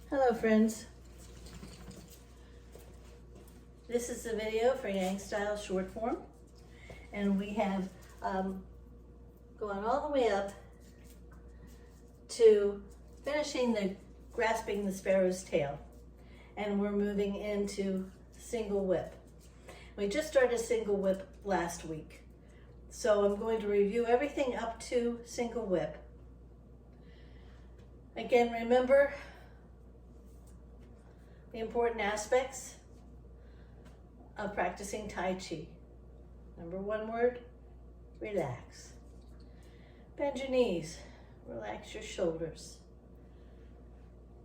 Hello friends, this is a video for Yang Style short form, and we have gone all the way up to finishing the grasping the sparrow's tail, and we're moving into single whip. We just started single whip last week, so I'm going to review everything up to single whip. Again, remember the important aspects of practicing Tai Chi. Number one word, relax. Bend your knees, relax your shoulders.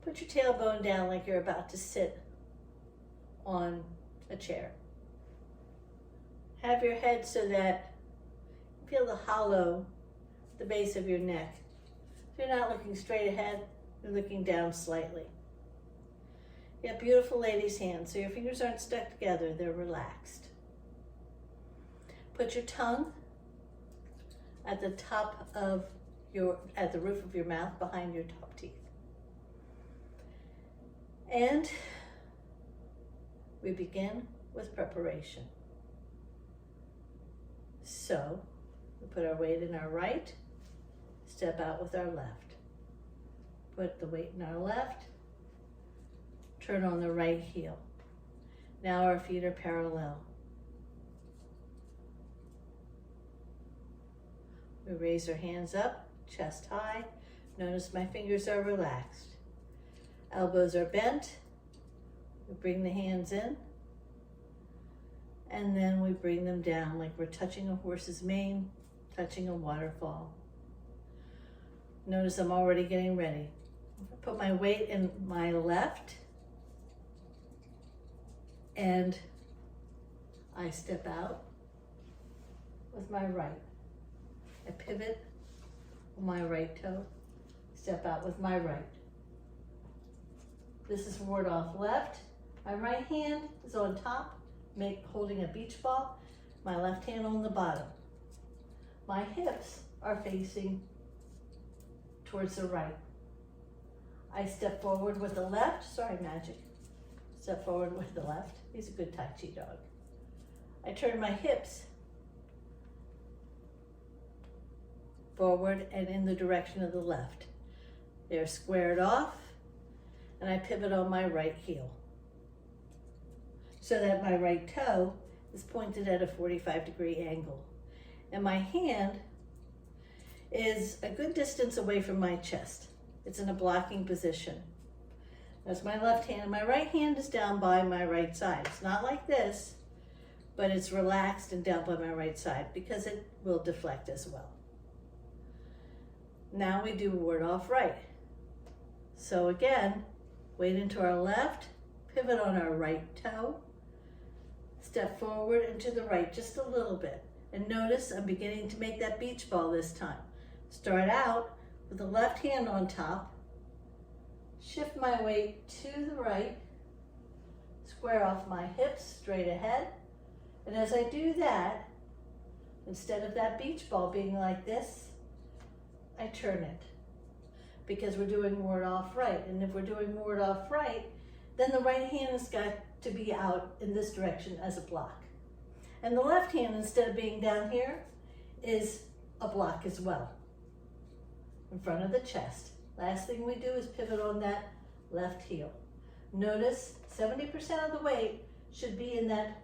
Put your tailbone down like you're about to sit on a chair. Have your head so that you feel the hollow at the base of your neck. If you're not looking straight ahead, you're looking down slightly. You have beautiful lady's hands, so your fingers aren't stuck together, they're relaxed. Put your tongue at the top of at the roof of your mouth, behind your top teeth. And we begin with preparation. So, we put our weight in our right, step out with our left. Put the weight in our left, turn on the right heel. Now our feet are parallel. We raise our hands up, chest high. Notice my fingers are relaxed. Elbows are bent. We bring the hands in, and then we bring them down like we're touching a horse's mane, touching a waterfall. Notice I'm already getting ready. Put my weight in my left, and I step out with my right. I pivot on my right toe, step out with my right. This is ward off left. My right hand is on top, holding a beach ball. My left hand on the bottom. My hips are facing towards the right. I step forward with the left. Sorry, Magic. Step forward with the left. He's a good Tai Chi dog. I turn my hips forward and in the direction of the left. They're squared off, and I pivot on my right heel so that my right toe is pointed at a 45-degree angle. And my hand is a good distance away from my chest. It's in a blocking position. That's my left hand. My right hand is down by my right side. It's not like this, but it's relaxed and down by my right side because it will deflect as well. Now we do ward off right. So again, weight into our left, pivot on our right toe, step forward and to the right just a little bit. And notice I'm beginning to make that beach ball this time. Start out with the left hand on top, shift my weight to the right, square off my hips straight ahead. And as I do that, instead of that beach ball being like this, I turn it, because we're doing ward off right. And if we're doing ward off right, then the right hand has got to be out in this direction as a block. And the left hand, instead of being down here, is a block as well, in front of the chest. Last thing we do is pivot on that left heel. Notice 70% of the weight should be in that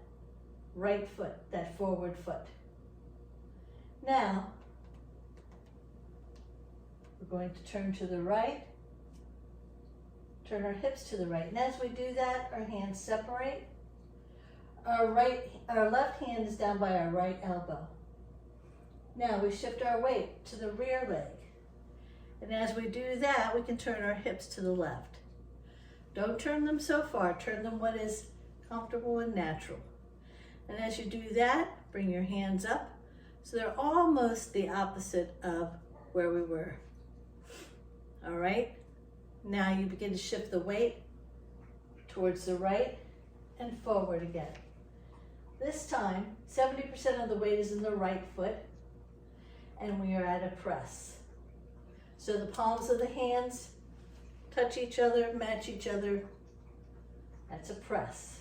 right foot, that forward foot. Now, we're going to turn to the right, turn our hips to the right. And as we do that, our hands separate. Our left hand is down by our right elbow. Now we shift our weight to the rear leg. And as we do that, we can turn our hips to the left. Don't turn them so far, turn them what is comfortable and natural. And as you do that, bring your hands up so they're almost the opposite of where we were. All right, now you begin to shift the weight towards the right and forward again. This time, 70% of the weight is in the right foot, and we are at a press. So the palms of the hands touch each other, match each other. That's a press.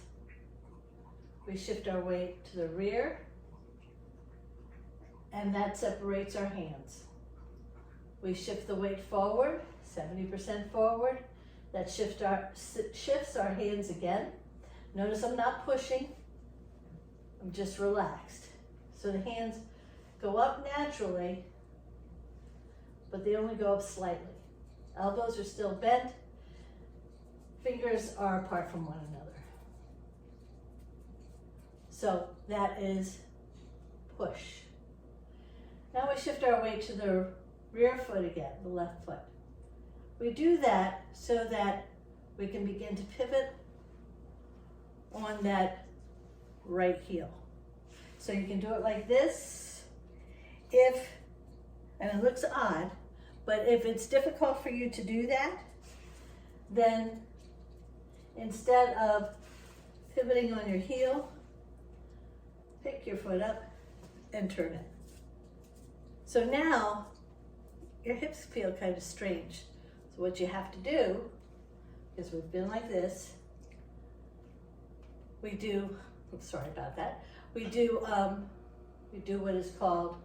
We shift our weight to the rear, and that separates our hands. We shift the weight forward, 70% forward. That shifts our hands again. Notice I'm not pushing, I'm just relaxed. So the hands go up naturally, but they only go up slightly. Elbows are still bent, fingers are apart from one another. So that is push. Now we shift our weight to the rear foot again, the left foot. We do that so that we can begin to pivot on that right heel. So you can do it like this, and it looks odd, but if it's difficult for you to do that, then instead of pivoting on your heel, pick your foot up and turn it. So now your hips feel kind of strange. So what you have to do, because we've been like this, we do what is called,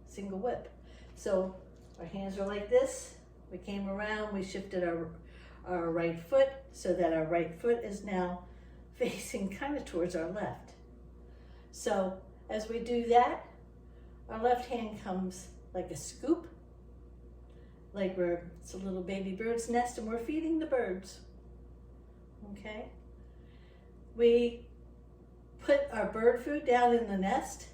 single whip. So our hands are like this, we came around, we shifted our right foot so that our right foot is now facing kind of towards our left. So as we do that, our left hand comes like a scoop, like it's a little baby bird's nest and we're feeding the birds, okay? We put our bird food down in the nest.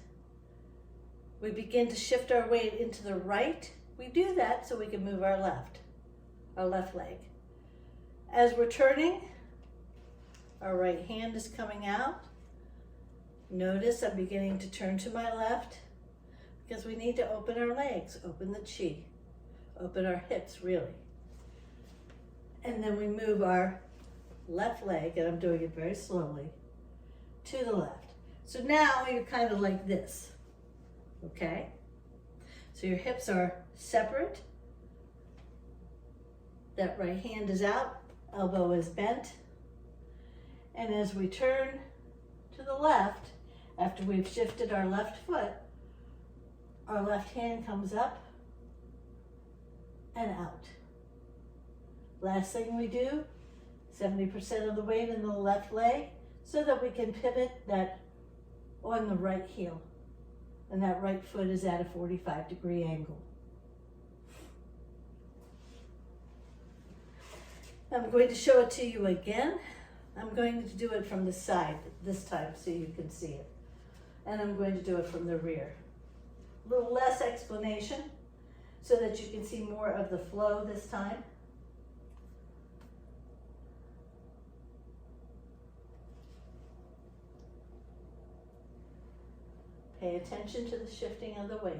We begin to shift our weight into the right. We do that so we can move our left leg. As we're turning, our right hand is coming out. Notice I'm beginning to turn to my left because we need to open our legs, open the chi, open our hips really. And then we move our left leg, and I'm doing it very slowly, to the left. So now you're kind of like this, okay? So your hips are separate. That right hand is out, elbow is bent. And as we turn to the left, after we've shifted our left foot, our left hand comes up and out. Last thing we do, 70% of the weight in the left leg so that we can pivot that on the right heel. And that right foot is at a 45-degree angle. I'm going to show it to you again. I'm going to do it from the side this time so you can see it. And I'm going to do it from the rear. A little less explanation so that you can see more of the flow this time. Pay attention to the shifting of the weight.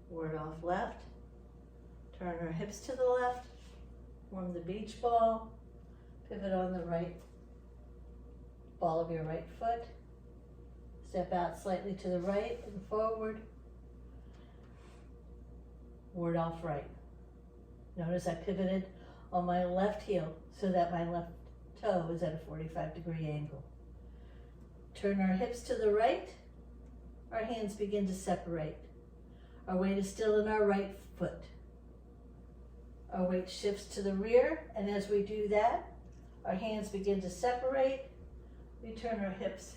Ward off left, turn our hips to the left, form the beach ball, pivot on the right ball of your right foot, step out slightly to the right and forward, ward off right. Notice I pivoted on my left heel so that my left toe is at a 45-degree angle. Turn our hips to the right, our hands begin to separate. Our weight is still in our right foot. Our weight shifts to the rear, and as we do that, our hands begin to separate. We turn our hips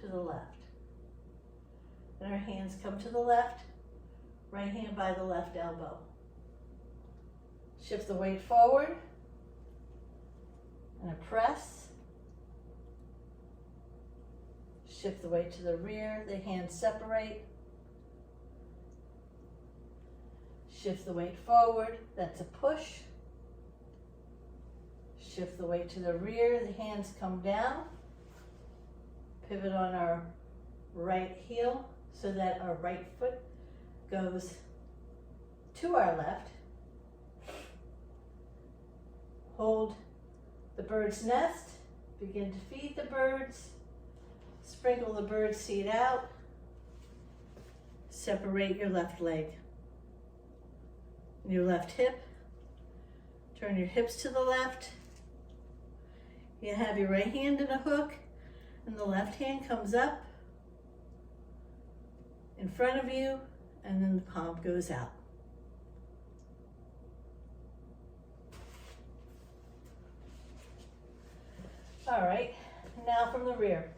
to the left. And our hands come to the left, right hand by the left elbow. Shift the weight forward, and a press. Shift the weight to the rear, the hands separate. Shift the weight forward, that's a push. Shift the weight to the rear, the hands come down. Pivot on our right heel so that our right foot goes to our left. Hold the bird's nest, begin to feed the birds, sprinkle the bird seed out, separate your left leg, your left hip, turn your hips to the left. You have your right hand in a hook and the left hand comes up in front of you and then the palm goes out. All right, now from the rear.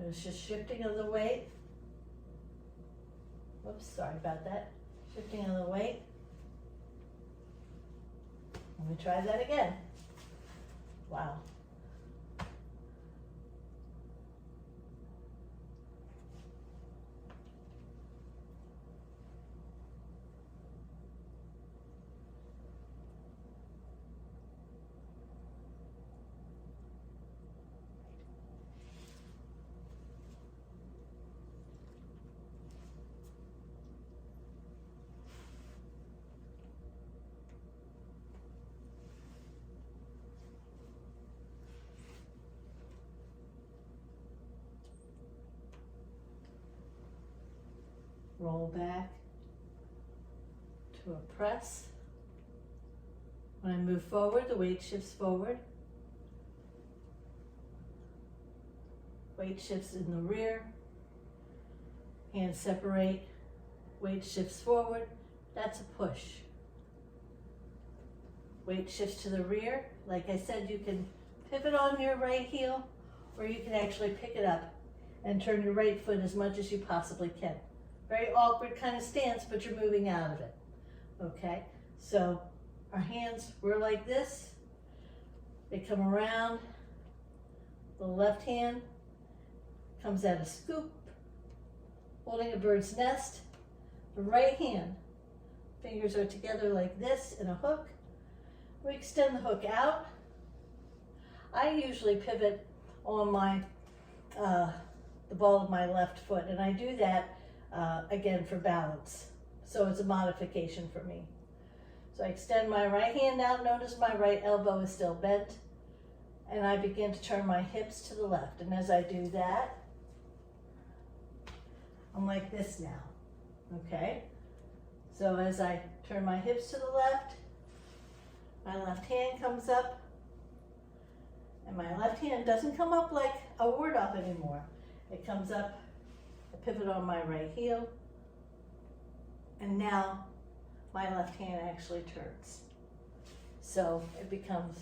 It's just shifting of the weight. Whoops, sorry about that. Shifting of the weight. Let me try that again. Wow. Roll back to a press. When I move forward, the weight shifts forward. Weight shifts in the rear. Hands separate. Weight shifts forward. That's a push. Weight shifts to the rear. Like I said, you can pivot on your right heel, or you can actually pick it up and turn your right foot as much as you possibly can. Very awkward kind of stance, but you're moving out of it. Okay, so our hands were like this. They come around. The left hand comes at a scoop, holding a bird's nest. The right hand, fingers are together like this in a hook. We extend the hook out. I usually pivot on my the ball of my left foot, and I do that again for balance. So it's a modification for me. So I extend my right hand out. Notice my right elbow is still bent, and I begin to turn my hips to the left. And as I do that, I'm like this now. Okay? So as I turn my hips to the left, my left hand comes up, and my left hand doesn't come up like a ward off anymore. It comes up, I pivot on my right heel, and now my left hand actually turns. So it becomes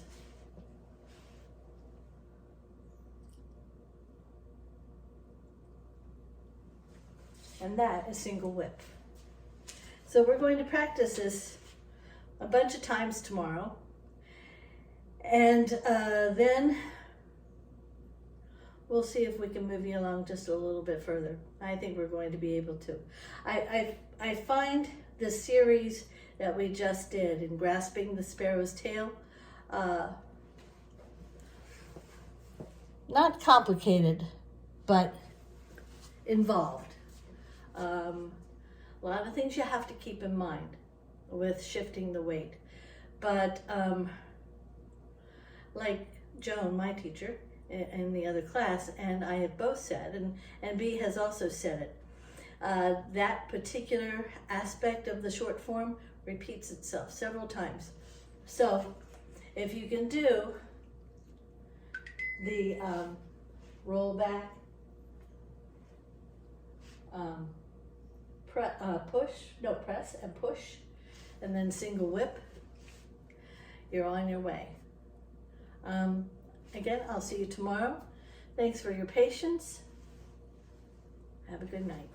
and that is single whip. So we're going to practice this a bunch of times tomorrow. And then we'll see if we can move you along just a little bit further. I think we're going to be able to. I find the series that we just did in Grasping the Sparrow's Tail not complicated, but involved. A lot of things you have to keep in mind with shifting the weight. But like Joan, my teacher, in the other class, and I have both said, and B has also said it, that particular aspect of the short form repeats itself several times. So if you can do the roll back, press and push, and then single whip, you're on your way. Again, I'll see you tomorrow. Thanks for your patience. Have a good night.